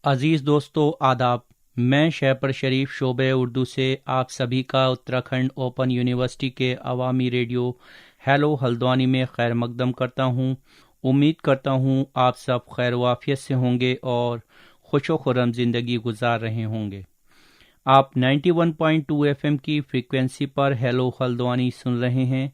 عزیز دوستو آداب، میں شہپر شریف شعبہ اردو سے آپ سبھی کا اتراکھنڈ اوپن یونیورسٹی کے عوامی ریڈیو ہیلو ہلدوانی میں خیر مقدم کرتا ہوں۔ امید کرتا ہوں آپ سب خیر و عافیت سے ہوں گے اور خوش و خرم زندگی گزار رہے ہوں گے۔ آپ 91.2 ایف ایم کی فریکوینسی پر ہیلو ہلدوانی سن رہے ہیں۔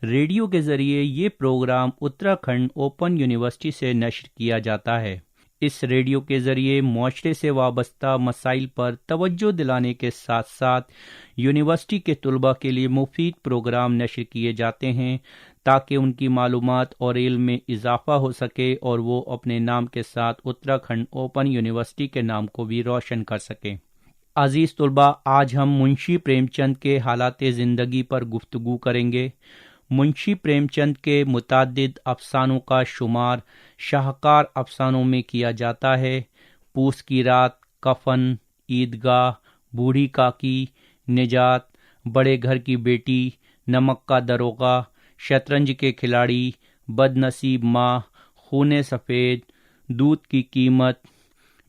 ریڈیو کے ذریعے یہ پروگرام اتراکھنڈ اوپن یونیورسٹی سے نشر کیا جاتا ہے۔ اس ریڈیو کے ذریعے معاشرے سے وابستہ مسائل پر توجہ دلانے کے ساتھ ساتھ یونیورسٹی کے طلباء کے لیے مفید پروگرام نشر کیے جاتے ہیں تاکہ ان کی معلومات اور علم میں اضافہ ہو سکے اور وہ اپنے نام کے ساتھ اتراکھنڈ اوپن یونیورسٹی کے نام کو بھی روشن کر سکیں۔ عزیز طلباء، آج ہم منشی پریم چند کے حالات زندگی پر گفتگو کریں گے۔ منشی پریم چند کے متعدد افسانوں کا شمار شاہکار افسانوں میں کیا جاتا ہے۔ پوس کی رات، کفن، عیدگاہ، بوڑھی کاکی، نجات، بڑے گھر کی بیٹی، نمک کا دروغہ، شطرنج کے کھلاڑی، بد نصیب ماں، خون سفید، دودھ کی قیمت،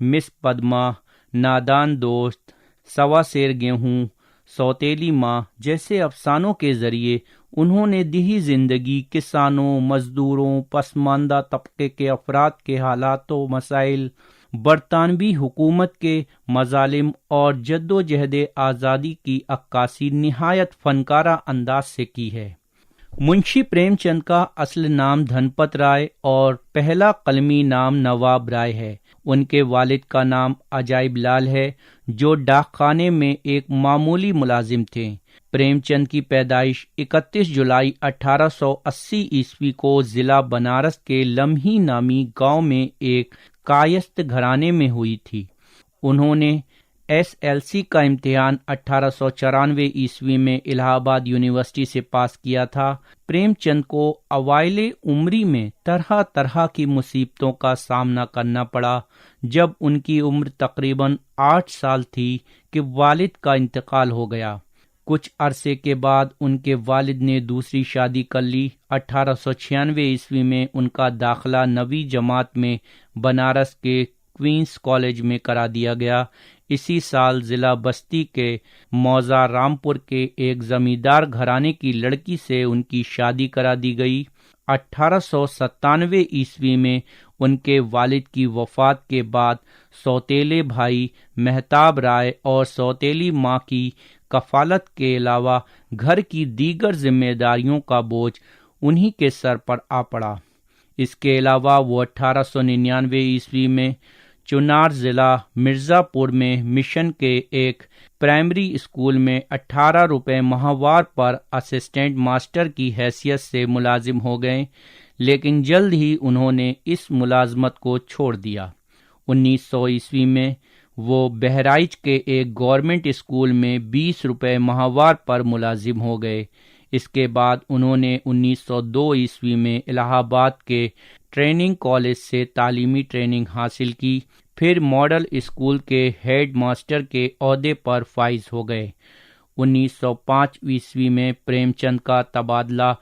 مس پدما، نادان دوست، سوا سیر گیہوں، سوتیلی ماں جیسے افسانوں کے ذریعے انہوں نے دیہی زندگی، کسانوں، مزدوروں، پسماندہ طبقے کے افراد کے حالات و مسائل، برطانوی حکومت کے مظالم اور جدوجہد آزادی کی عکاسی نہایت فنکارہ انداز سے کی ہے۔ منشی پریم چند کا اصل نام دھنپت رائے اور پہلا قلمی نام نواب رائے ہے۔ ان کے والد کا نام عجائب لال ہے، جو ڈاک خانے میں ایک معمولی ملازم تھے۔ پریم چند کی پیدائش 31 جولائی 1880 عیسوی کو ضلع بنارس کے لمحی نامی گاؤں میں ایک کائست گھرانے میں ہوئی تھی۔ انہوں نے SLC کا امتحان 1894 عیسوی میں الہ آباد یونیورسٹی سے پاس کیا تھا۔ پریم چند کو اوائل عمری میں طرح طرح کی مصیبتوں کا سامنا کرنا پڑا۔ جب ان کی عمر تقریباً 8 سال تھی کہ والد کا انتقال ہو گیا۔ کچھ عرصے کے بعد ان کے والد نے دوسری شادی کر لی۔ 1896 عیسوی میں ان کا داخلہ 9ویں جماعت میں بنارس کے کوئنس کالج میں کرا دیا گیا۔ اسی سال ضلع بستی کے موزہ رامپور کے ایک زمیندار گھرانے کی لڑکی سے ان کی شادی کرا دی گئی۔ 1897 عیسوی میں ان کے والد کی وفات کے بعد سوتیلے بھائی مہتاب رائے اور سوتیلی ماں کی کفالت کے علاوہ گھر کی دیگر ذمہ داریوں کا بوجھ انہی کے سر پر آ پڑا۔ اس کے علاوہ وہ 1899 عیسوی میں چنار ضلع مرزا پور میں مشن کے ایک پرائمری اسکول میں 18 روپے ماہوار پر اسسٹنٹ ماسٹر کی حیثیت سے ملازم ہو گئے، لیکن جلد ہی انہوں نے اس ملازمت کو چھوڑ دیا۔ 1900 عیسوی میں وہ بہرائچ کے ایک گورنمنٹ اسکول میں 20 روپے ماہوار پر ملازم ہو گئے۔ اس کے بعد انہوں نے 1902 عیسوی میں الہ آباد کے ٹریننگ کالج سے تعلیمی ٹریننگ حاصل کی، پھر ماڈل اسکول کے ہیڈ ماسٹر کے عہدے پر فائز ہو گئے۔ 1905 عیسوی میں پریم چند کا تبادلہ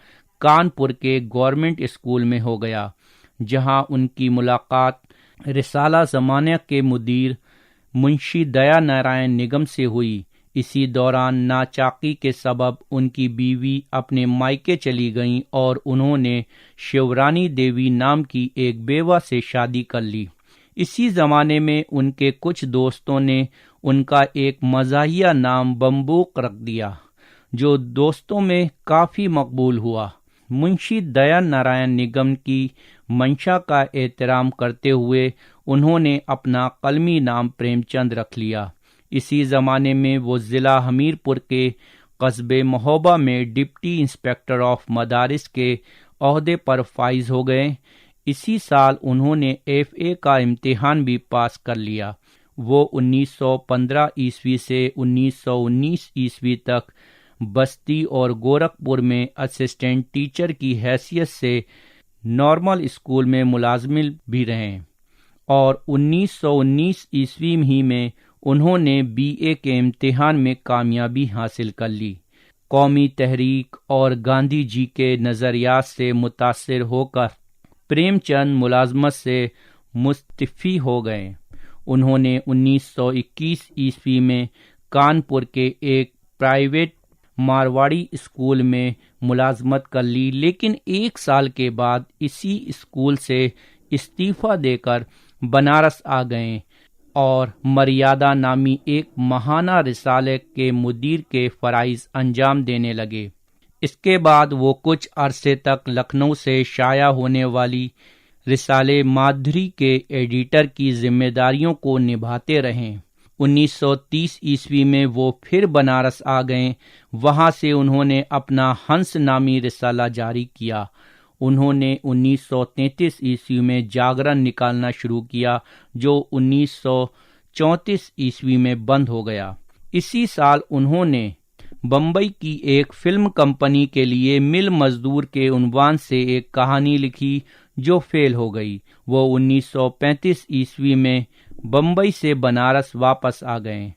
کانپور کے گورنمنٹ اسکول میں ہو گیا، جہاں ان کی ملاقات رسالہ زمانہ کے مدیر منشی دیا نارائن نگم سے ہوئی۔ اسی دوران ناچاکی کے سبب ان کی بیوی اپنے مائکے چلی گئیں اور انہوں نے شیورانی دیوی نام کی ایک بیوہ سے شادی کر لی۔ اسی زمانے میں ان کے کچھ دوستوں نے ان کا ایک مزاحیہ نام بمبوق رکھ دیا، جو دوستوں میں کافی مقبول ہوا۔ منشی دیا نارائن نگم کی منشا کا احترام کرتے ہوئے انہوں نے اپنا قلمی نام پریم چند رکھ لیا۔ اسی زمانے میں وہ ضلع ہمیرپور کے قصبے مہوبہ میں ڈپٹی انسپکٹر آف مدارس کے عہدے پر فائز ہو گئے۔ اسی سال انہوں نے FA کا امتحان بھی پاس کر لیا۔ وہ 1915 عیسوی سے 1919 عیسوی تک بستی اور گورکھپور میں اسسٹنٹ ٹیچر کی حیثیت سے نارمل اسکول میں ملازم بھی رہے اور 1919 عیسوی ہی میں انہوں نے BA کے امتحان میں کامیابی حاصل کر لی۔ قومی تحریک اور گاندھی جی کے نظریات سے متاثر ہو کر پریم چند ملازمت سے مستعفی ہو گئے۔ انہوں نے 1921 عیسوی میں کانپور کے ایک پرائیویٹ مارواڑی اسکول میں ملازمت کر لی، لیکن 1 سال کے بعد اسی اسکول سے استعفیٰ دے کر بنارس آ گئے اور مریادا نامی ایک ماہانہ رسالے کے مدیر کے فرائض انجام دینے لگے۔ اس کے بعد وہ کچھ عرصے تک لکھنؤ سے شائع ہونے والی رسالے مادھری کے ایڈیٹر کی ذمہ داریوں کو نبھاتے رہے۔ 1930 عیسوی میں وہ پھر بنارس آ گئے، وہاں سے انہوں نے اپنا ہنس نامی رسالہ جاری کیا۔ انہوں نے 1933 عیسوی میں جاگرن نکالنا شروع کیا جو 1934 عیسوی میں بند ہو گیا۔ اسی سال انہوں نے بمبئی کی ایک فلم کمپنی کے لیے مل مزدور کے عنوان سے ایک کہانی لکھی جو فیل ہو گئی۔ وہ 1935 عیسوی میں بمبئی سے بنارس واپس آ گئے۔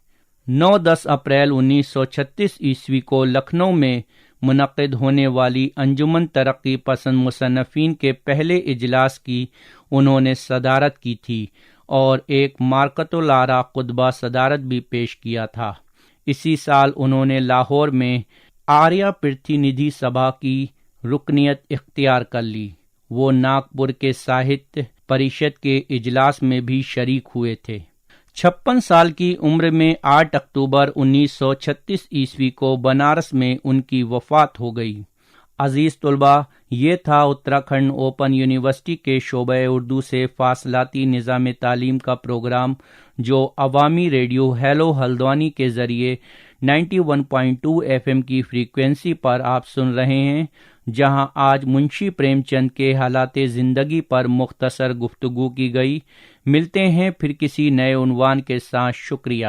9-10 اپریل 1936 عیسوی کو لکھنؤ میں منعقد ہونے والی انجمن ترقی پسند مصنفین کے پہلے اجلاس کی انہوں نے صدارت کی تھی اور ایک مارکت الآراء خطبہ صدارت بھی پیش کیا تھا۔ اسی سال انہوں نے لاہور میں آریہ پرتینیدھی سبھا کی رکنیت اختیار کر لی۔ وہ ناگپور کے ساہتیہ پریشد کے اجلاس میں بھی شریک ہوئے تھے۔ 56 سال کی عمر میں 8 اکتوبر 1936 عیسوی کو بنارس میں ان کی وفات ہو گئی۔ عزیز طلباء، یہ تھا اتراکھنڈ اوپن یونیورسٹی کے شعبہ اردو سے فاصلاتی نظام تعلیم کا پروگرام جو عوامی ریڈیو ہیلو ہلدوانی کے ذریعے 91.2 FM کی فریکوینسی پر آپ سن رہے ہیں، جہاں آج منشی پریم چند کے حالات زندگی پر مختصر گفتگو کی گئی۔ ملتے ہیں پھر کسی نئے عنوان کے ساتھ۔ شکریہ۔